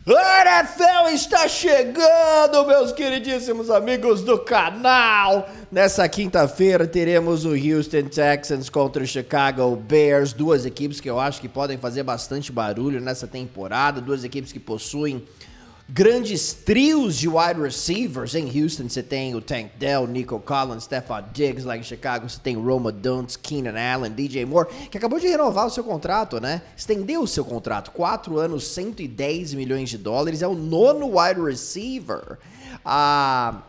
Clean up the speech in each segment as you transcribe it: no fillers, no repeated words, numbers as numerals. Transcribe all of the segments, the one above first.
A NFL está chegando, meus queridíssimos amigos do canal. Nessa quinta-feira teremos o Houston Texans contra o Chicago Bears, duas equipes que eu acho que podem fazer bastante barulho nessa temporada, duas equipes que possuem grandes trios de wide receivers. Em Houston você tem o Tank Dell, Nico Collins, Stephon Diggs. Lá em Chicago você tem Roma Dunst, Keenan Allen, DJ Moore, que acabou de renovar o seu contrato, né? Estendeu o seu contrato, 4 anos, 110 milhões de dólares. É o nono wide receiver a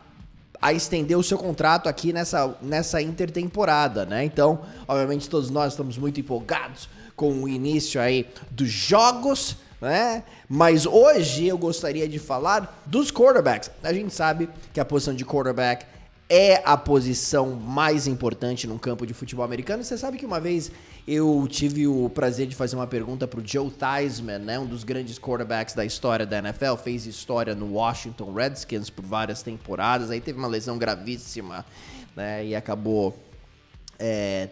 estender o seu contrato aqui nessa intertemporada, né? Então, obviamente todos nós estamos muito empolgados com o início aí dos jogos, né? Mas hoje eu gostaria de falar dos quarterbacks. A gente sabe que a posição de quarterback é a posição mais importante num campo de futebol americano. Você sabe que uma vez eu tive o prazer de fazer uma pergunta pro Joe Theismann, né? Um dos grandes quarterbacks da história da NFL, fez história no Washington Redskins por várias temporadas, aí teve uma lesão gravíssima, né? E acabou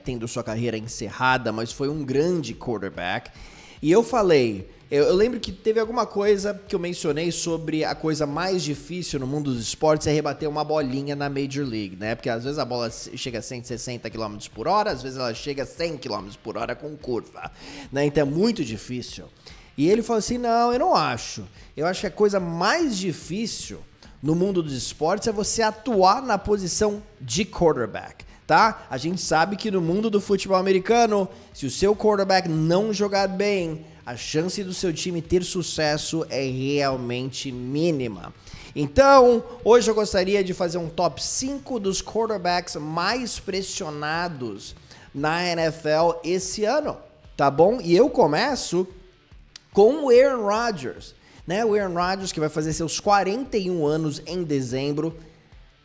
tendo sua carreira encerrada, mas foi um grande quarterback. E eu falei... Eu lembro que teve alguma coisa que eu mencionei sobre a coisa mais difícil no mundo dos esportes é rebater uma bolinha na Major League, né? Porque às vezes a bola chega a 160 km por hora, às vezes ela chega a 100 km por hora com curva, né? Então é muito difícil. E ele falou assim, não, eu não acho. Eu acho que a coisa mais difícil no mundo dos esportes é você atuar na posição de quarterback, tá? A gente sabe que no mundo do futebol americano, se o seu quarterback não jogar bem, a chance do seu time ter sucesso é realmente mínima. Então, hoje eu gostaria de fazer um top 5 dos quarterbacks mais pressionados na NFL esse ano, tá bom? E eu começo com o Aaron Rodgers, né? O Aaron Rodgers que vai fazer seus 41 anos em dezembro,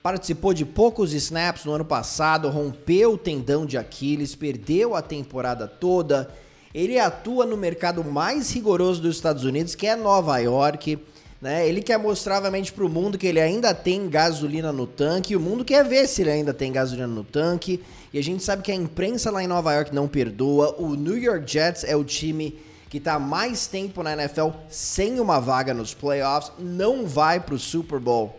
participou de poucos snaps no ano passado, rompeu o tendão de Aquiles, perdeu a temporada toda. Ele atua no mercado mais rigoroso dos Estados Unidos, que é Nova York, né? Ele quer mostrar, obviamente, para o mundo que ele ainda tem gasolina no tanque, e o mundo quer ver se ele ainda tem gasolina no tanque, e a gente sabe que a imprensa lá em Nova York não perdoa. O New York Jets é o time que está há mais tempo na NFL sem uma vaga nos playoffs, não vai para o Super Bowl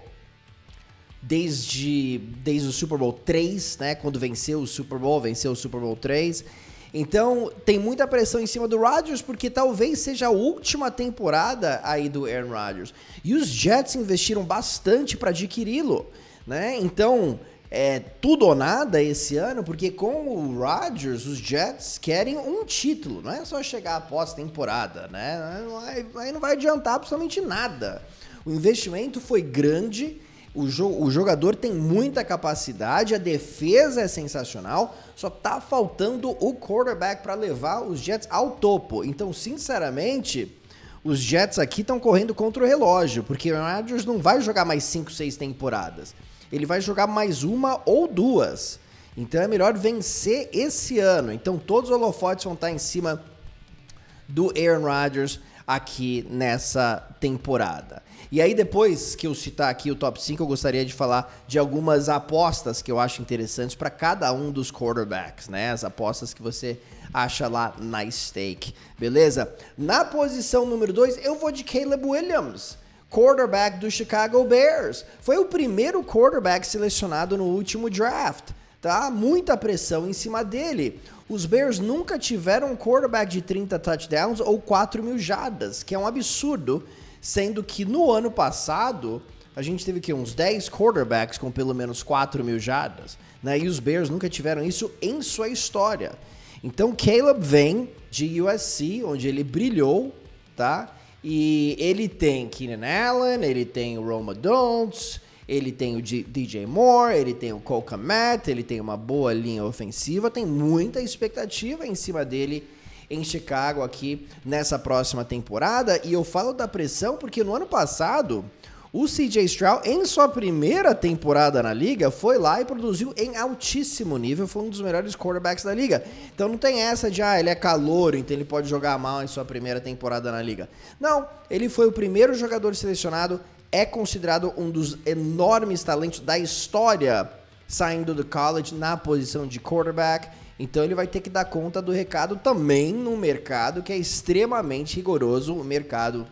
desde o Super Bowl 3, né? Quando venceu o Super Bowl 3. Então, tem muita pressão em cima do Rodgers, porque talvez seja a última temporada aí do Aaron Rodgers. E os Jets investiram bastante para adquiri-lo, né? Então, é tudo ou nada esse ano, porque com o Rodgers, os Jets querem um título. Não é só chegar após temporada, né? Aí não vai adiantar absolutamente nada. O investimento foi grande. O jogador tem muita capacidade, a defesa é sensacional, só tá faltando o quarterback para levar os Jets ao topo. Então, sinceramente, os Jets aqui estão correndo contra o relógio, porque o Rodgers não vai jogar mais 5, 6 temporadas. Ele vai jogar mais uma ou duas. Então é melhor vencer esse ano. Então todos os holofotes vão estar em cima do Aaron Rodgers aqui nessa temporada. E aí depois que eu citar aqui o top 5, eu gostaria de falar de algumas apostas que eu acho interessantes para cada um dos quarterbacks, né? As apostas que você acha lá na stake, beleza? Na posição número 2, eu vou de Caleb Williams, quarterback do Chicago Bears. Foi o primeiro quarterback selecionado no último draft, tá? Muita pressão em cima dele. Os Bears nunca tiveram um quarterback de 30 touchdowns ou 4.000 jardas, que é um absurdo, sendo que no ano passado a gente teve que uns 10 quarterbacks com pelo menos 4.000 jardas, né? E os Bears nunca tiveram isso em sua história. Então Caleb vem de USC, onde ele brilhou, tá? E ele tem Keenan Allen, ele tem o Roma Dunst, ele tem o DJ Moore, ele tem o Cole Kmet, ele tem uma boa linha ofensiva, tem muita expectativa em cima dele em Chicago aqui nessa próxima temporada. E eu falo da pressão porque no ano passado o CJ Stroud, em sua primeira temporada na liga, foi lá e produziu em altíssimo nível, foi um dos melhores quarterbacks da liga. Então não tem essa de, ele é calouro, então ele pode jogar mal em sua primeira temporada na liga. Não, ele foi o primeiro jogador selecionado, é considerado um dos enormes talentos da história saindo do college na posição de quarterback. Então ele vai ter que dar conta do recado também num mercado que é extremamente rigoroso, o mercado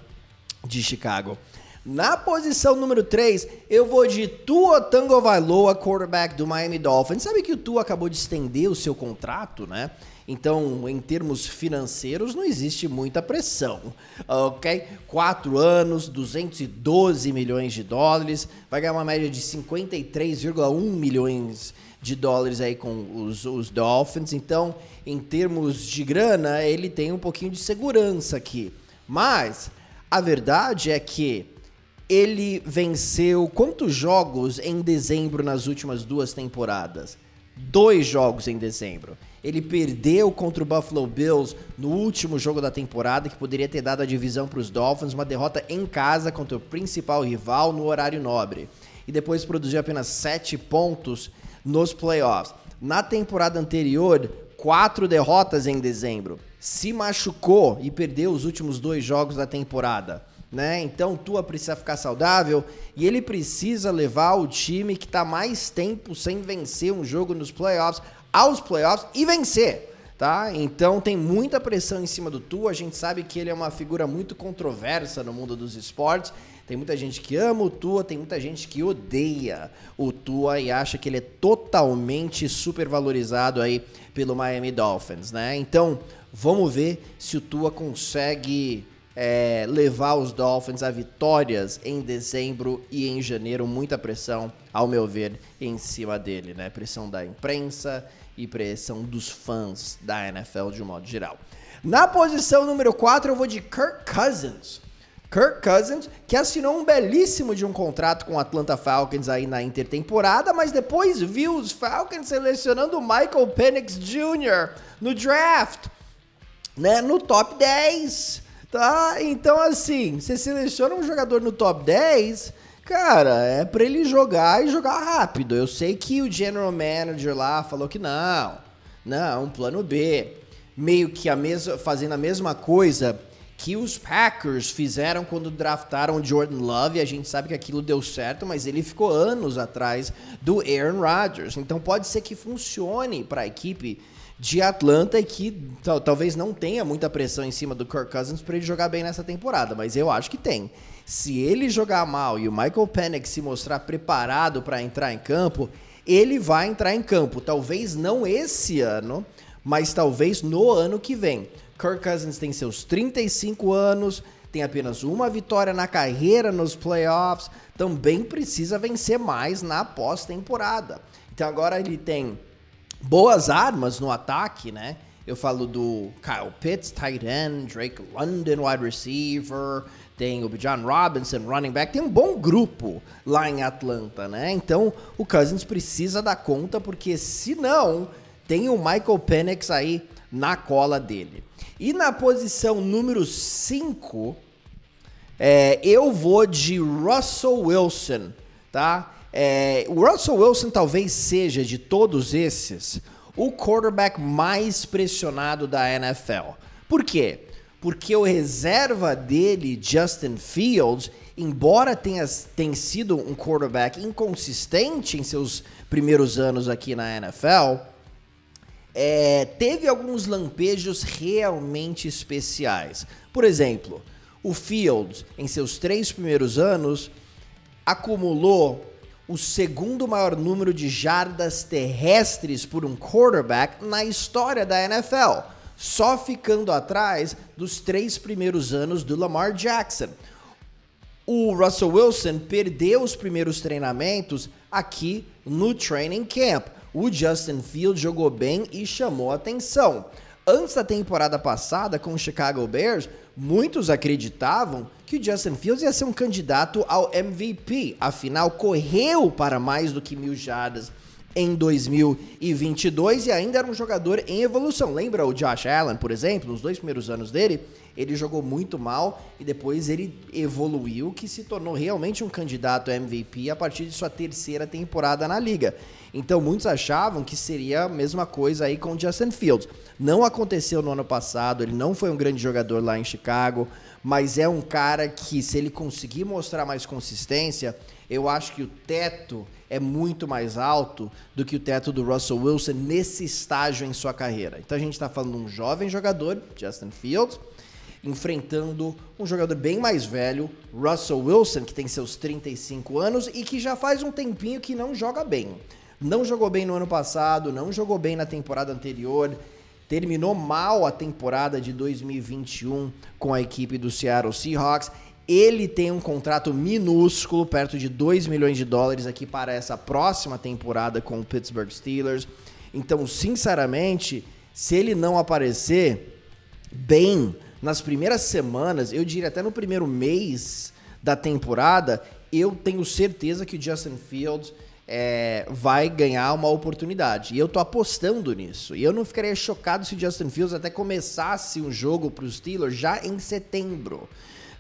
de Chicago. Na posição número 3, eu vou de Tua Tagovailoa, quarterback do Miami Dolphins. Sabe que o Tua acabou de estender o seu contrato, né? Então, em termos financeiros, não existe muita pressão, ok? 4 anos, 212 milhões de dólares, vai ganhar uma média de 53,1 milhões de dólares aí com os Dolphins. Então, em termos de grana, ele tem um pouquinho de segurança aqui. Mas a verdade é que ele venceu quantos jogos em dezembro nas últimas 2 temporadas? 2 jogos em dezembro. Ele perdeu contra o Buffalo Bills no último jogo da temporada, que poderia ter dado a divisão para os Dolphins, uma derrota em casa contra o principal rival no horário nobre. E depois produziu apenas 7 pontos nos playoffs. Na temporada anterior, 4 derrotas em dezembro. Se machucou e perdeu os últimos 2 jogos da temporada, né? Então Tua precisa ficar saudável e ele precisa levar o time que está mais tempo sem vencer um jogo nos playoffs aos playoffs e vencer, tá? Então tem muita pressão em cima do Tua. A gente sabe que ele é uma figura muito controversa no mundo dos esportes. Tem muita gente que ama o Tua, tem muita gente que odeia o Tua e acha que ele é totalmente supervalorizado aí pelo Miami Dolphins, né? Então vamos ver se o Tua consegue levar os Dolphins a vitórias em dezembro e em janeiro. Muita pressão, ao meu ver, em cima dele, né? Pressão da imprensa e pressão dos fãs da NFL de um modo geral. Na posição número 4, eu vou de Kirk Cousins. Kirk Cousins, que assinou um belíssimo de um contrato com o Atlanta Falcons aí na intertemporada, mas depois viu os Falcons selecionando o Michael Penix Jr. no draft, né? No top 10. Tá? Então, assim, você seleciona um jogador no top 10, cara, é pra ele jogar e jogar rápido. Eu sei que o general manager lá falou que não, plano B. Meio que fazendo a mesma coisa que os Packers fizeram quando draftaram o Jordan Love, e a gente sabe que aquilo deu certo, mas ele ficou anos atrás do Aaron Rodgers. Então pode ser que funcione para a equipe de Atlanta e que talvez não tenha muita pressão em cima do Kirk Cousins para ele jogar bem nessa temporada, mas eu acho que tem. Se ele jogar mal e o Michael Penix se mostrar preparado para entrar em campo, ele vai entrar em campo. Talvez não esse ano, mas talvez no ano que vem. Kirk Cousins tem seus 35 anos, tem apenas uma vitória na carreira nos playoffs, também precisa vencer mais na pós-temporada. Então agora ele tem boas armas no ataque, né? Eu falo do Kyle Pitts, tight end, Drake London, wide receiver, tem o Bijan Robinson, running back, tem um bom grupo lá em Atlanta, né? Então o Cousins precisa dar conta, porque senão tem o Michael Penix aí na cola dele. E na posição número 5, eu vou de Russell Wilson, tá? O Russell Wilson talvez seja, de todos esses, o quarterback mais pressionado da NFL. Por quê? Porque o reserva dele, Justin Fields, embora tenha sido um quarterback inconsistente em seus primeiros anos aqui na NFL, teve alguns lampejos realmente especiais. Por exemplo, o Fields, em seus 3 primeiros anos, acumulou o segundo maior número de jardas terrestres por um quarterback na história da NFL, só ficando atrás dos 3 primeiros anos do Lamar Jackson. O Russell Wilson perdeu os primeiros treinamentos aqui no training camp. O Justin Fields jogou bem e chamou atenção. Antes da temporada passada, com o Chicago Bears, muitos acreditavam que o Justin Fields ia ser um candidato ao MVP. Afinal, correu para mais do que 1.000 jardas em 2022 e ainda era um jogador em evolução. Lembra o Josh Allen, por exemplo? Nos 2 primeiros anos dele, ele jogou muito mal e depois ele evoluiu, que se tornou realmente um candidato a MVP a partir de sua 3ª temporada na liga. Então muitos achavam que seria a mesma coisa aí com o Justin Fields. Não aconteceu no ano passado, ele não foi um grande jogador lá em Chicago, mas é um cara que, se ele conseguir mostrar mais consistência, eu acho que o teto é muito mais alto do que o teto do Russell Wilson nesse estágio em sua carreira. Então a gente está falando de um jovem jogador, Justin Fields, enfrentando um jogador bem mais velho, Russell Wilson, que tem seus 35 anos e que já faz um tempinho que não joga bem. Não jogou bem no ano passado, não jogou bem na temporada anterior, terminou mal a temporada de 2021 com a equipe do Seattle Seahawks. Ele tem um contrato minúsculo, perto de 2 milhões de dólares aqui para essa próxima temporada com o Pittsburgh Steelers. Então, sinceramente, se ele não aparecer bem nas primeiras semanas, eu diria até no primeiro mês da temporada, eu tenho certeza que o Justin Fields vai ganhar uma oportunidade. E eu tô apostando nisso. E eu não ficaria chocado se o Justin Fields até começasse um jogo para os Steelers já em setembro.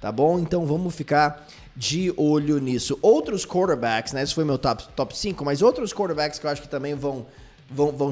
Tá bom? Então vamos ficar de olho nisso. Outros quarterbacks, né? Esse foi meu top 5, mas outros quarterbacks que eu acho que também vão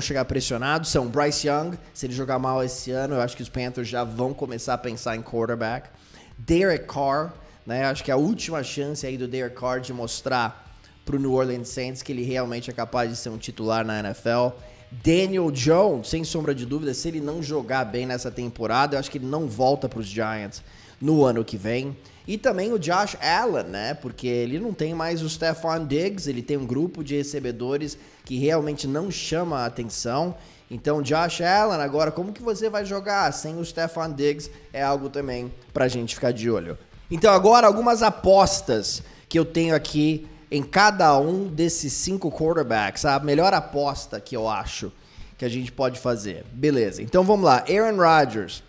chegar pressionados são Bryce Young. Se ele jogar mal esse ano, eu acho que os Panthers já vão começar a pensar em quarterback. Derek Carr, né? Acho que é a última chance aí do Derek Carr de mostrar pro New Orleans Saints que ele realmente é capaz de ser um titular na NFL. Daniel Jones, sem sombra de dúvida, se ele não jogar bem nessa temporada, eu acho que ele não volta pros Giants no ano que vem. E também o Josh Allen, né? Porque ele não tem mais o Stephon Diggs, ele tem um grupo de recebedores que realmente não chama a atenção. Então, Josh Allen, agora, como que você vai jogar sem o Stephon Diggs? É algo também pra gente ficar de olho. Então, agora, algumas apostas que eu tenho aqui em cada um desses 5 quarterbacks. A melhor aposta que eu acho que a gente pode fazer. Beleza, então vamos lá. Aaron Rodgers,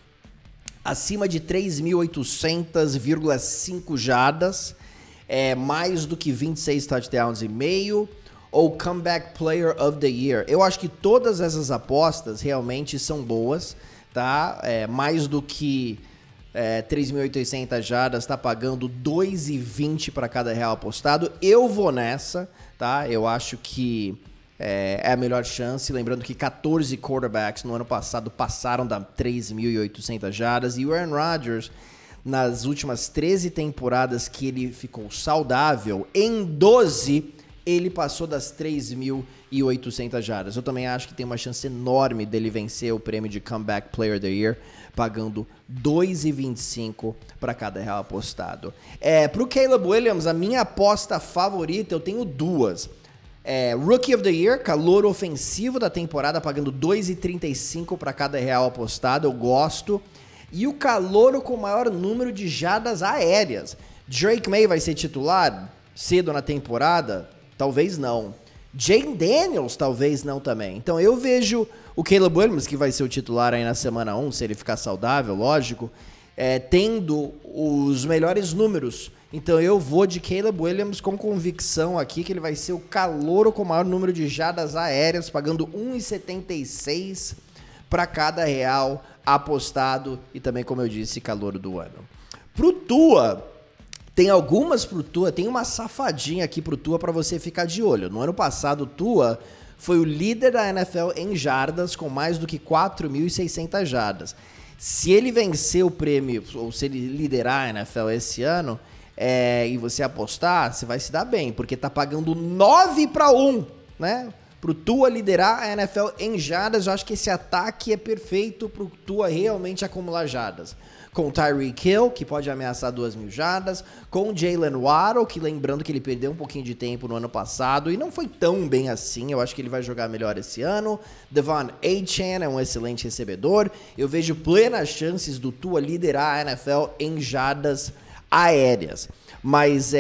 acima de 3.800,5 jardas, mais do que 26 touchdowns e meio, ou Comeback Player of the Year. Eu acho que todas essas apostas realmente são boas, tá? Mais do que 3.800 jardas, tá pagando 2,20 para cada real apostado. Eu vou nessa, tá? Eu acho que é a melhor chance. Lembrando que 14 quarterbacks no ano passado passaram da 3.800 jardas. E o Aaron Rodgers, nas últimas 13 temporadas que ele ficou saudável, em 12 ele passou das 3.800 jardas. Eu também acho que tem uma chance enorme dele vencer o prêmio de Comeback Player of the Year, pagando 2,25 para cada real apostado. Pro Caleb Williams, a minha aposta favorita, eu tenho duas. Rookie of the Year, calor ofensivo da temporada, pagando 2,35 para cada real apostado, eu gosto. E o calouro com maior número de jardas aéreas. Drake May vai ser titular cedo na temporada? Talvez não. Jayden Daniels talvez não também. Então eu vejo o Caleb Williams, que vai ser o titular aí na semana 1, se ele ficar saudável, lógico, tendo os melhores números. Então eu vou de Caleb Williams com convicção aqui que ele vai ser o calouro com o maior número de jardas aéreas, pagando 1,76 para cada real apostado e também, como eu disse, calouro do ano. Pro Tua, tem algumas pro Tua, tem uma safadinha aqui pro Tua para você ficar de olho. No ano passado, o Tua foi o líder da NFL em jardas, com mais do que 4.600 jardas. Se ele vencer o prêmio, ou se ele liderar a NFL esse ano, e você apostar, você vai se dar bem, porque tá pagando 9-1, né? Pro Tua liderar a NFL em jardas. Eu acho que esse ataque é perfeito pro Tua realmente acumular jardas. Com o Tyreek Hill, que pode ameaçar 2.000 jardas. Com o Jalen Waddle, que lembrando que ele perdeu um pouquinho de tempo no ano passado e não foi tão bem assim. Eu acho que ele vai jogar melhor esse ano. Devon Achane é um excelente recebedor. Eu vejo plenas chances do Tua liderar a NFL em jardas aéreas. Mas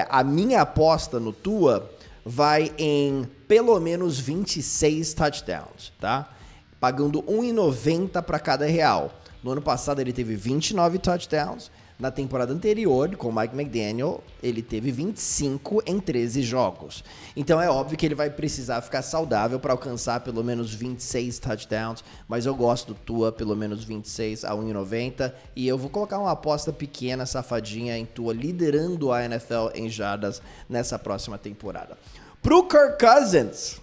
a minha aposta no Tua vai em pelo menos 26 touchdowns, tá? Pagando 1,90 para cada real. No ano passado ele teve 29 touchdowns. Na temporada anterior, com o Mike McDaniel, ele teve 25 em 13 jogos. Então é óbvio que ele vai precisar ficar saudável para alcançar pelo menos 26 touchdowns, mas eu gosto do Tua pelo menos 26 a 1,90 e eu vou colocar uma aposta pequena, safadinha, em Tua liderando a NFL em jardas nessa próxima temporada. Pro Kirk Cousins,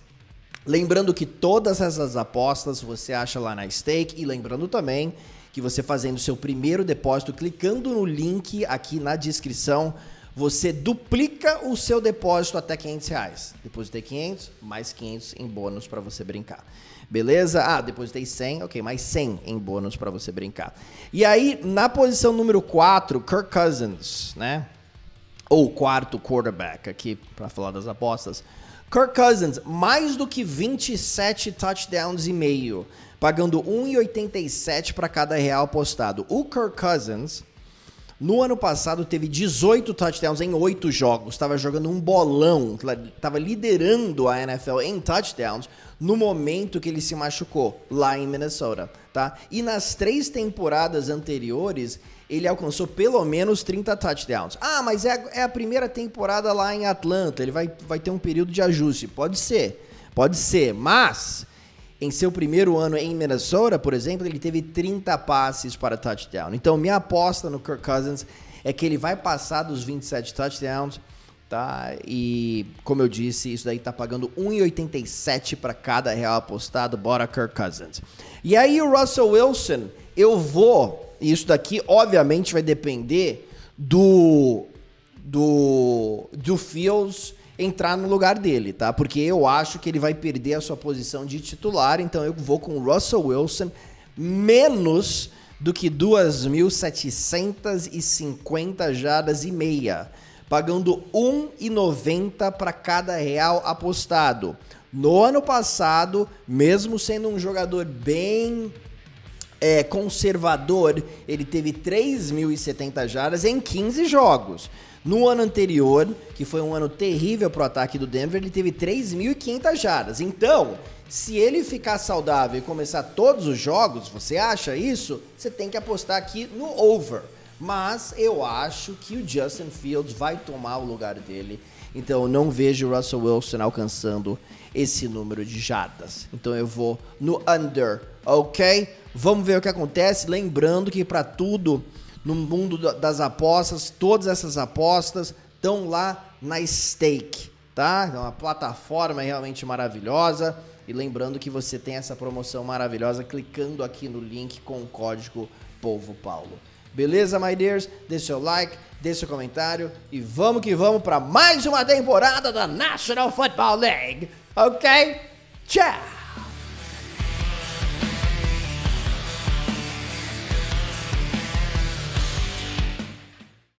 lembrando que todas essas apostas você acha lá na Stake e lembrando também que você fazendo seu primeiro depósito, clicando no link aqui na descrição, você duplica o seu depósito até R$500. Depositei 500, mais 500 em bônus para você brincar. Beleza? Ah, depositei 100, ok, mais 100 em bônus para você brincar. E aí, na posição número 4, Kirk Cousins, né? Ou quarto quarterback aqui, para falar das apostas. Kirk Cousins, mais do que 27 touchdowns e meio, pagando 1,87 para cada real apostado. O Kirk Cousins, no ano passado, teve 18 touchdowns em 8 jogos. Estava jogando um bolão, estava liderando a NFL em touchdowns no momento que ele se machucou lá em Minnesota, tá? E nas 3 temporadas anteriores, ele alcançou pelo menos 30 touchdowns. Ah, mas é a primeira temporada lá em Atlanta, ele vai ter um período de ajuste. Pode ser, mas em seu primeiro ano em Minnesota, por exemplo, ele teve 30 passes para touchdown. Então, minha aposta no Kirk Cousins é que ele vai passar dos 27 touchdowns, tá? E, como eu disse, isso daí tá pagando 1,87 para cada real apostado. Bora, Kirk Cousins. E aí, o Russell Wilson, isso daqui, obviamente, vai depender do Fields entrar no lugar dele, tá? Porque eu acho que ele vai perder a sua posição de titular, então eu vou com o Russell Wilson menos do que 2.750 jardas e meia, pagando 1,90 para cada real apostado. No ano passado, mesmo sendo um jogador bem conservador, ele teve 3.070 jardas em 15 jogos. No ano anterior, que foi um ano terrível para o ataque do Denver, ele teve 3.500 jardas. Então, se ele ficar saudável e começar todos os jogos, você acha isso? Você tem que apostar aqui no over. Mas eu acho que o Justin Fields vai tomar o lugar dele. Então, eu não vejo o Russell Wilson alcançando esse número de jardas. Então, eu vou no under, ok? Vamos ver o que acontece. Lembrando que para tudo no mundo das apostas, todas essas apostas estão lá na Stake, tá? É uma plataforma realmente maravilhosa. E lembrando que você tem essa promoção maravilhosa clicando aqui no link com o código Povo Paulo. Beleza, my dears? Deixe seu like, deixe seu comentário e vamos que vamos para mais uma temporada da National Football League, ok? Tchau!